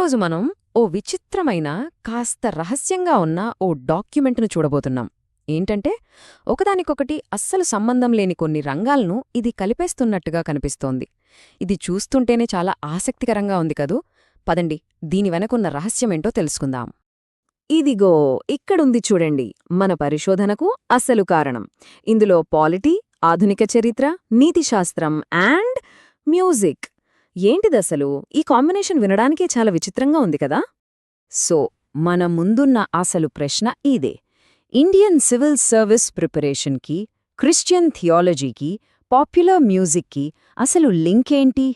ఈరోజు మనం ఓ విచిత్రమైన కాస్త రహస్యంగా ఉన్న ఓ డాక్యుమెంట్ను చూడబోతున్నాం. ఏంటంటే ఒకదానికొకటి అస్సలు సంబంధం లేని కొన్ని రంగాలను ఇది కలిపేస్తున్నట్టుగా కనిపిస్తోంది. ఇది చూస్తుంటేనే చాలా ఆసక్తికరంగా ఉంది కదూ. పదండి, దీని వెనకున్న రహస్యమేంటో తెలుసుకుందాం. ఇదిగో ఇక్కడుంది చూడండి, మన పరిశోధనకు అసలు కారణం. ఇందులో పాలిటీ, ఆధునిక చరిత్ర, నీతిశాస్త్రం అండ్ మ్యూజిక్. ఏంటిదసలు? ఈ కాంబినేషన్ వినడానికే చాలా విచిత్రంగా ఉంది కదా. సో మన ముందున్న అసలు ప్రశ్న ఇదే. ఇండియన్ సివిల్ సర్వీస్ ప్రిపరేషన్కి, క్రిస్టియన్ థియాలజీకి, పాపులర్ మ్యూజిక్కి అసలు లింకేంటి?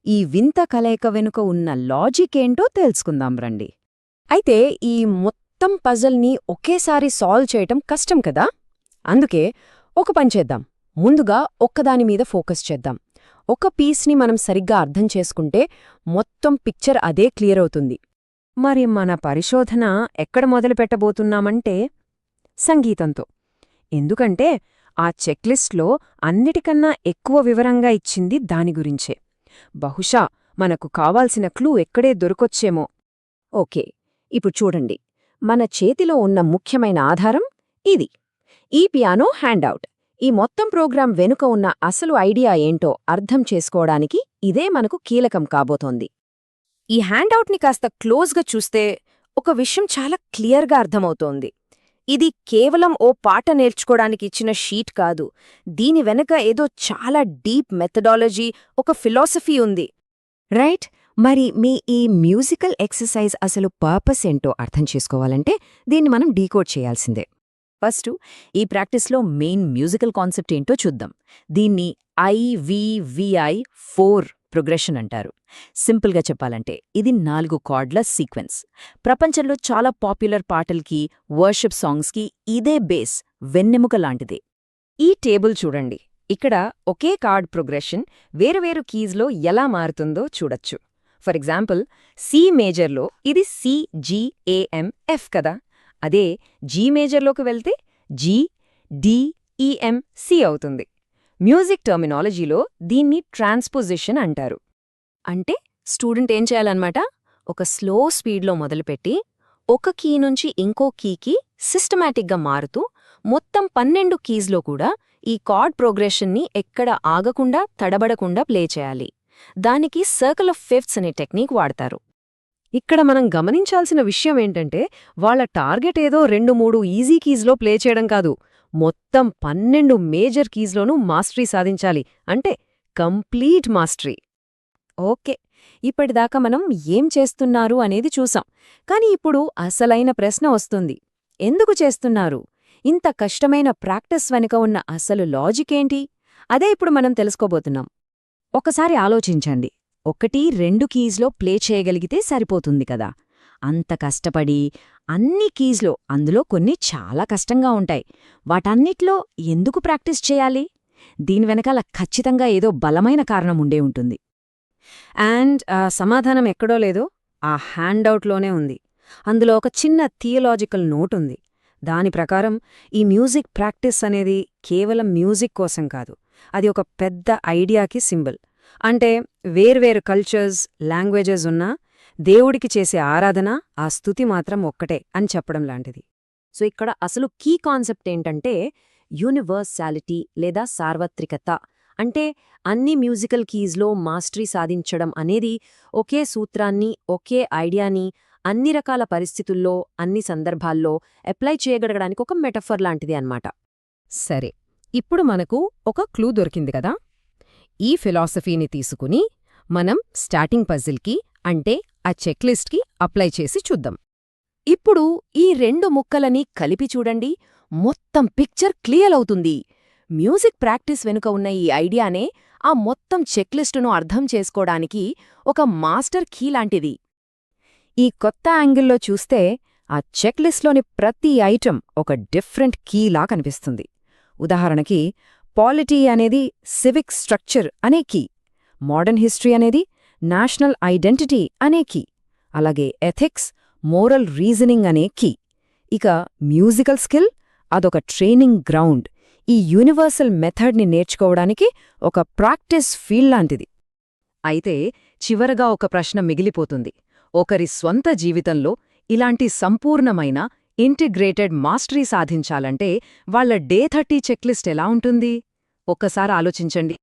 ఈ వింత కలయిక వెనుక ఉన్న లాజికేంటో తెలుసుకుందాం రండి. అయితే ఈ మొత్తం పజల్ని ఒకేసారి సాల్వ్ చేయటం కష్టం కదా. అందుకే ఒక పని చేద్దాం. ముందుగా ఒక్కదానిమీద ఫోకస్ చేద్దాం. ఒక పీస్ని మనం సరిగ్గా అర్థం చేసుకుంటే మొత్తం పిక్చర్ అదే క్లియర్ అవుతుంది. మరి మన పరిశోధన ఎక్కడ మొదలుపెట్టబోతున్నామంటే సంగీతంతో. ఎందుకంటే ఆ చెక్లిస్ట్లో అన్నిటికన్నా ఎక్కువ వివరంగా ఇచ్చింది దాని గురించే. బహుశా మనకు కావాల్సిన క్లూ ఎక్కడే దొరకొచ్చేమో. ఓకే, ఇప్పుడు చూడండి, మన చేతిలో ఉన్న ముఖ్యమైన ఆధారం ఇది. ఈ పియానో హ్యాండౌట్. ఈ మొత్తం ప్రోగ్రాం వెనుక ఉన్న అసలు ఐడియా ఏంటో అర్థం చేసుకోవడానికి ఇదే మనకు కీలకం కాబోతోంది. ఈ హ్యాండౌట్ని కాస్త క్లోజ్గా చూస్తే ఒక విషయం చాలా క్లియర్గా అర్థమవుతోంది. ఇది కేవలం ఓ పాట నేర్చుకోవడానికి ఇచ్చిన షీట్ కాదు. దీని వెనక ఏదో చాలా డీప్ మెథడాలజీ, ఒక ఫిలాసఫీ ఉంది. రైట్? మరి మీ ఈ మ్యూజికల్ ఎక్సర్సైజ్ అసలు పర్పస్ ఏంటో అర్థం చేసుకోవాలంటే దీన్ని మనం డీకోడ్ చేయాల్సిందే. ఫస్టు ఈ ప్రాక్టీస్లో మెయిన్ మ్యూజికల్ కాన్సెప్ట్ ఏంటో చూద్దాం. దీన్ని IVVI-4 ప్రోగ్రెషన్ అంటారు. సింపుల్గా చెప్పాలంటే ఇది 4 కార్డ్ల సీక్వెన్స్. ప్రపంచంలో చాలా పాపులర్ పాటల్కి, వర్షిప్ సాంగ్స్కి ఇదే బేస్, వెన్నెముక లాంటిదే. ఈ టేబుల్ చూడండి. ఇక్కడ ఒకే కార్డ్ ప్రోగ్రెషన్ వేరువేరు కీజ్లో ఎలా మారుతుందో చూడొచ్చు. ఫర్ ఎగ్జాంపుల్, సి మేజర్లో ఇది CGAMF కదా. అదే జీ మేజర్లోకి వెళ్తే GDEMC అవుతుంది. మ్యూజిక్ టర్మినాలజీలో దీన్ని ట్రాన్స్పోజిషన్ అంటారు. అంటే స్టూడెంట్ ఏం చేయాలన్నమాట, ఒక స్లో స్పీడ్లో మొదలుపెట్టి ఒక కీ నుంచి ఇంకో కీకి సిస్టమాటిక్గా మారుతూ మొత్తం 12 కీస్లో కూడా ఈ కార్డ్ ప్రోగ్రెషన్ని ఎక్కడ ఆగకుండా, తడబడకుండా ప్లే చేయాలి. దానికి సర్కిల్ ఆఫ్ ఫిఫ్త్స్ అనే టెక్నిక్ వాడతారు. ఇక్కడ మనం గమనించాల్సిన విషయం ఏంటంటే వాళ్ళ టార్గెట్ ఏదో 2-3 ఈజీ కీజ్లో ప్లే చేయడం కాదు, మొత్తం 12 మేజర్ కీజ్లోనూ మాస్టరీ సాధించాలి. అంటే కంప్లీట్ మాస్టరీ. ఓకే, ఇప్పటిదాకా మనం ఏం చేస్తున్నారు అనేది చూసాం. కానీ ఇప్పుడు అసలైన ప్రశ్న వస్తుంది. ఎందుకు చేస్తున్నారు? ఇంత కష్టమైన ప్రాక్టీస్ వెనుక ఉన్న అసలు లాజికేంటి? అదే ఇప్పుడు మనం తెలుసుకోబోతున్నాం. ఒకసారి ఆలోచించండి. 1-2 కీజ్లో ప్లే చేయగలిగితే సరిపోతుంది కదా. అంత కష్టపడి అన్ని కీజ్లో, అందులో కొన్ని చాలా కష్టంగా ఉంటాయి, వాటన్నిట్లో ఎందుకు ప్రాక్టీస్ చేయాలి? దీని వెనకాల ఖచ్చితంగా ఏదో బలమైన కారణం ఉండే ఉంటుంది. అండ్ సమాధానం ఎక్కడో లేదో, ఆ హ్యాండౌట్లోనే ఉంది. అందులో ఒక చిన్న థియలాజికల్ నోట్ ఉంది. దాని ప్రకారం ఈ మ్యూజిక్ ప్రాక్టీస్ అనేది కేవలం మ్యూజిక్ కోసం కాదు, అది ఒక పెద్ద ఐడియాకి సింబల్. అంటే వేర్వేరు కల్చర్స్, లాంగ్వేజెస్ ఉన్నా దేవుడికి చేసే ఆరాధన, ఆ స్తుతి మాత్రం ఒక్కటే అని చెప్పడం లాంటిది. సో ఇక్కడ అసలు కీ కాన్సెప్ట్ ఏంటంటే యూనివర్సాలిటీ లేదా సార్వత్రికత. అంటే అన్ని మ్యూజికల్ కీజ్లో మాస్టరీ సాధించడం అనేది ఒకే సూత్రాన్ని, ఒకే ఐడియాని అన్ని రకాల పరిస్థితుల్లో, అన్ని సందర్భాల్లో అప్లై చేయగలగడానికి ఒక మెటఫర్ లాంటిది అన్నమాట. సరే, ఇప్పుడు మనకు ఒక క్లూ దొరికింది కదా. ఈ ఫిలాసఫీని తీసుకుని మనం స్టార్టింగ్ పజిల్కి, అంటే ఆ చెక్లిస్ట్కి అప్లై చేసి చూద్దాం. ఇప్పుడు ఈ 2 ముక్కలని కలిపి చూడండి, మొత్తం పిక్చర్ క్లియర్ అవుతుంది. మ్యూజిక్ ప్రాక్టీస్ వెనుక ఉన్న ఈ ఐడియానే ఆ మొత్తం చెక్లిస్టును అర్థం చేసుకోవడానికి ఒక మాస్టర్ కీ లాంటిది. ఈ కొత్త యాంగిల్లో చూస్తే ఆ చెక్లిస్ట్లోని ప్రతి ఐటెం ఒక డిఫరెంట్ కీలా కనిపిస్తుంది. ఉదాహరణకి, పాలిటీ అనేది సివిక్ స్ట్రక్చర్ అనే కీ, మోడర్న్ హిస్టరీ అనేది నేషనల్ ఐడెంటిటీ అనే కీ, అలాగే ఎథిక్స్, మోరల్ రీజనింగ్ అనే కీ. ఇక మ్యూజికల్ స్కిల్ అదొక ట్రైనింగ్ గ్రౌండ్, ఈ యూనివర్సల్ మెథడ్ని నేర్చుకోవడానికి ఒక ప్రాక్టీస్ ఫీల్డ్ లాంటిది. అయితే చివరగా ఒక ప్రశ్న మిగిలిపోతుంది. ఒకరి స్వంత జీవితంలో ఇలాంటి సంపూర్ణమైన ఇంటిగ్రేటెడ్ మాస్టరీ సాధించాలంటే వాళ్ళ డే 30 చెక్లిస్ట్ ఎలా ఉంటుంది? ఒక్కసారి ఆలోచించండి.